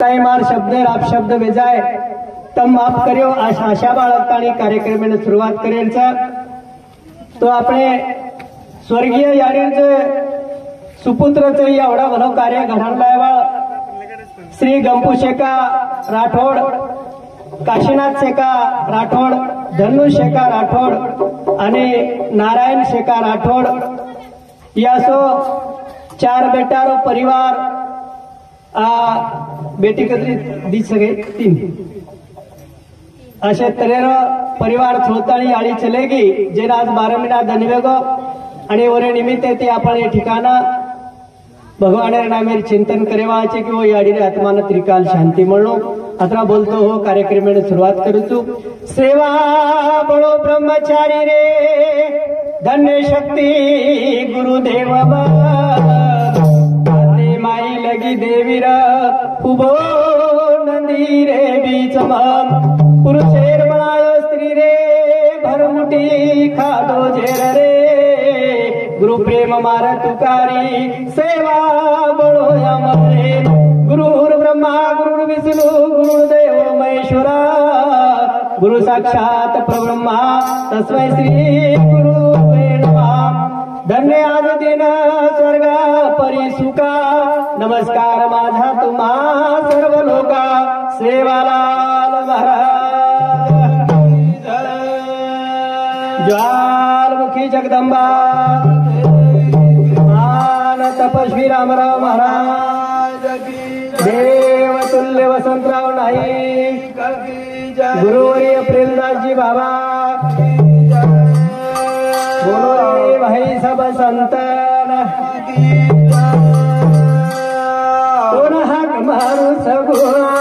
कई मार शब्द आप शब्द वेजाय तम माफ कर्यो आशा बाळगतानी कार्यक्रम ने सुरुवात करेल तो अपने स्वर्गीय याडीचं सुपुत्रचं एवढा भलो कार्य घडवलाय श्री गंपू शेका राठोड, काशीनाथ शेका राठोड, धनु शेका राठोड आणि नारायण शेका राठोड या सो 4 बेटारो परिवार बेटी कतरी दी सके 3 असे तरेर परिवार थोतानी आळी चलेगी जे आज 12 महीना धन्यवेगो आणि वरे निमित्त ते आपण हे ठिकाणा भगवान नामेर चिंतन करेवाचे की वो याडी आत्मान त्रिकाल शांती म्हणून अतरा बोलतो हो कार्यक्रम ने सुरुवात करूचू। सेवा बळो ब्रह्मचारी रे धन्य शक्ती गुरुदेव माई लगी देवीर उभो नंदी रे बीच पुरुषेर बनायो स्त्री रे भरमुटी खादो झेर रे गुरु प्रेम मार तुकारी सेवा बळो अमरे गुरुर ब्रह्मा गुरुर विष्णु गुरुदेव महेश्वरा गुरु साक्षात परब्रह्मा तस्मै श्री गुरुवे नमः। धन्य आज दिन स्वर्ग परी सुखा नमस्कार माझा तुम्हा सर्व लोका सेवालाल महाराज ज्वालमुखी जगदंबा तपस्वी रामराव महाराज देव तुल्य वसंतराव नाईक गुरुवर्य प्रेमदासजी बाबा बोलो रे भाई सब संतन कोण हाक मारू सगुणा